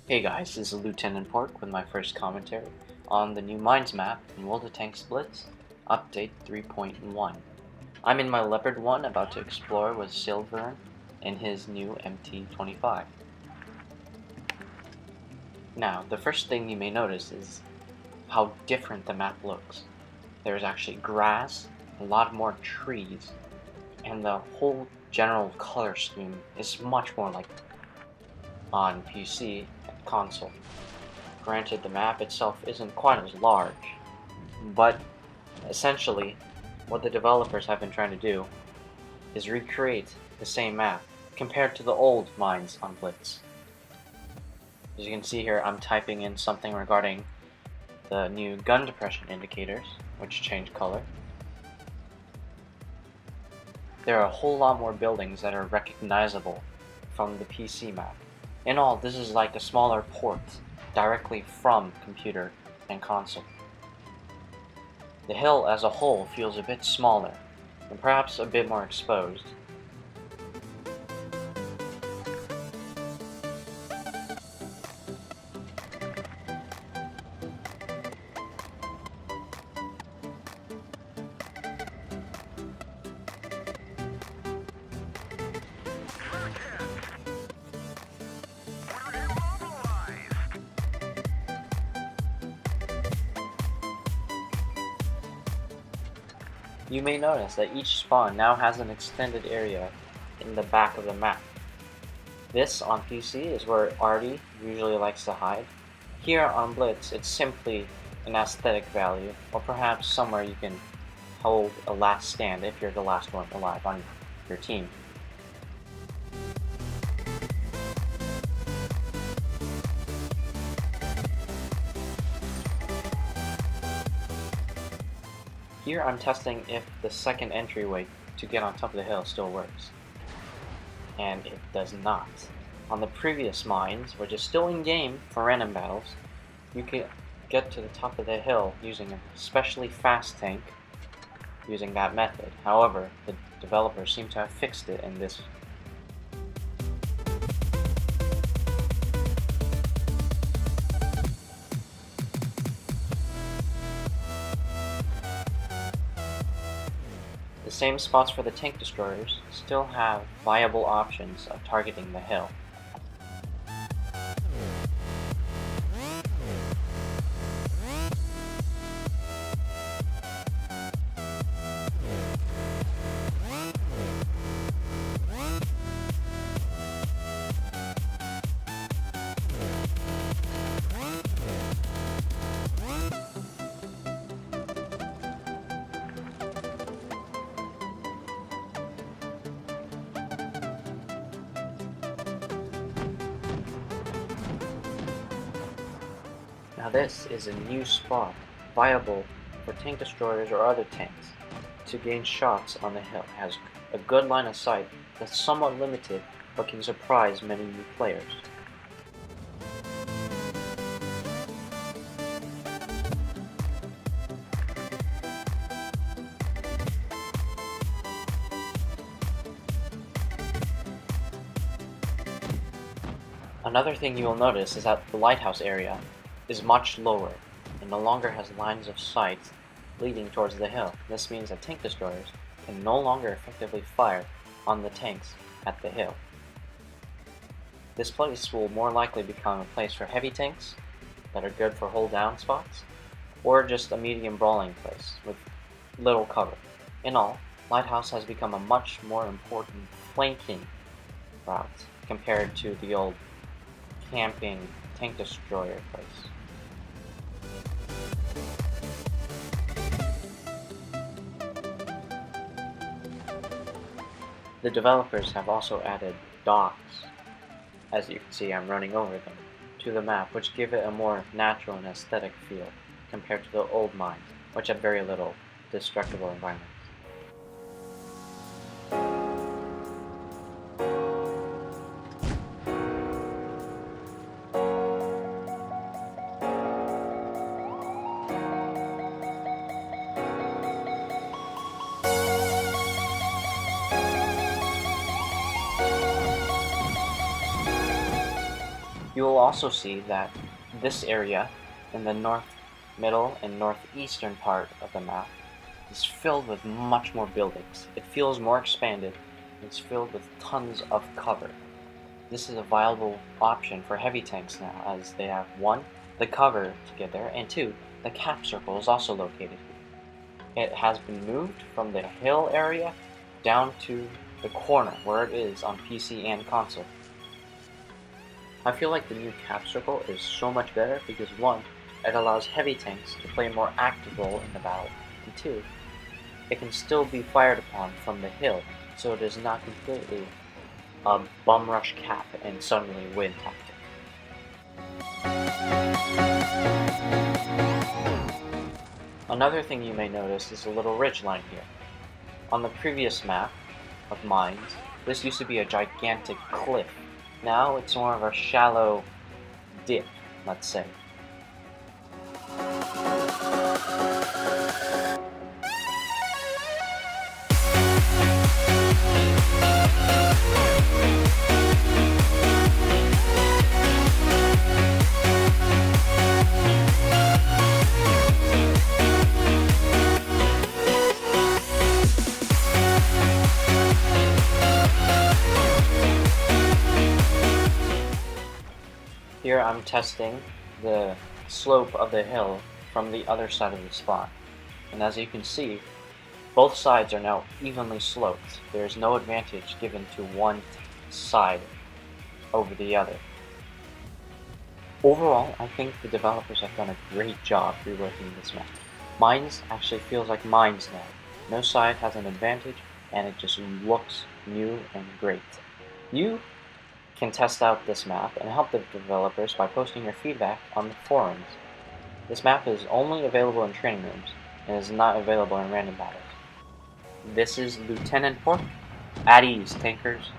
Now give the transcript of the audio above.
Hey guys, this is Lieutenant Pork with my first commentary on the new Mines map in World of Tanks Blitz, Update 3.1. I'm in my Leopard 1 about to explore with Silvern in his new MT-25. Now, the first thing you may notice is how different the map looks. There's actually grass, a lot more trees, and the whole general color scheme is much more like on PC and console. Granted, the map itself isn't quite as large, but essentially, what the developers have been trying to do is recreate the same map compared to the old mines on Blitz. As you can see here, I'm typing in something regarding the new gun depression indicators, which change color. There are a whole lot more buildings that are recognizable from the PC map. In all, this is like a smaller port directly from computer and console. The hill as a whole feels a bit smaller, and perhaps a bit more exposed. You may notice that each spawn now has an extended area in the back of the map. This on PC is where Artie usually likes to hide. Here on Blitz, it's simply an aesthetic value, or perhaps somewhere you can hold a last stand if you're the last one alive on your team. Here I'm testing if the second entryway to get on top of the hill still works. And it does not. On the previous mines, which is still in game for random battles, you can get to the top of the hill using a especially fast tank using that method. However, the developers seem to have fixed it in this. The same spots for the tank destroyers still have viable options of targeting the hill. Now this is a new spot, viable for tank destroyers or other tanks, to gain shots on the hill. It has a good line of sight that's somewhat limited, but can surprise many new players. Another thing you will notice is that the lighthouse area is much lower and no longer has lines of sight leading towards the hill. This means that tank destroyers can no longer effectively fire on the tanks at the hill. This place will more likely become a place for heavy tanks that are good for hold down spots, or just a medium brawling place with little cover. In all, Lighthouse has become a much more important flanking route compared to the old camping tank destroyer place. The developers have also added docks, as you can see I'm running over them, to the map, which give it a more natural and aesthetic feel compared to the old mines, which have very little destructible environments. You will also see that this area in the north, middle, and northeastern part of the map is filled with much more buildings. It feels more expanded. It's filled with tons of cover. This is a viable option for heavy tanks now, as they have 1, the cover to get there, and 2, the cap circle is also located here. It has been moved from the hill area down to the corner where it is on PC and console. I feel like the new cap circle is so much better because 1, it allows heavy tanks to play a more active role in the battle, and 2, it can still be fired upon from the hill, so it is not completely a bum rush cap and suddenly win tactic. Another thing you may notice is a little ridge line here. On the previous map of Mines, this used to be a gigantic cliff. Now it's more of a shallow dip, let's say. Here I'm testing the slope of the hill from the other side of the spot, and as you can see, both sides are now evenly sloped. There is no advantage given to one side over the other. Overall, I think the developers have done a great job reworking this map. Mines actually feels like Mines now. No side has an advantage, and it just looks new and great. You can test out this map and help the developers by posting your feedback on the forums. This map is only available in training rooms and is not available in random battles. This is Lieutenant Pork. At ease, tankers.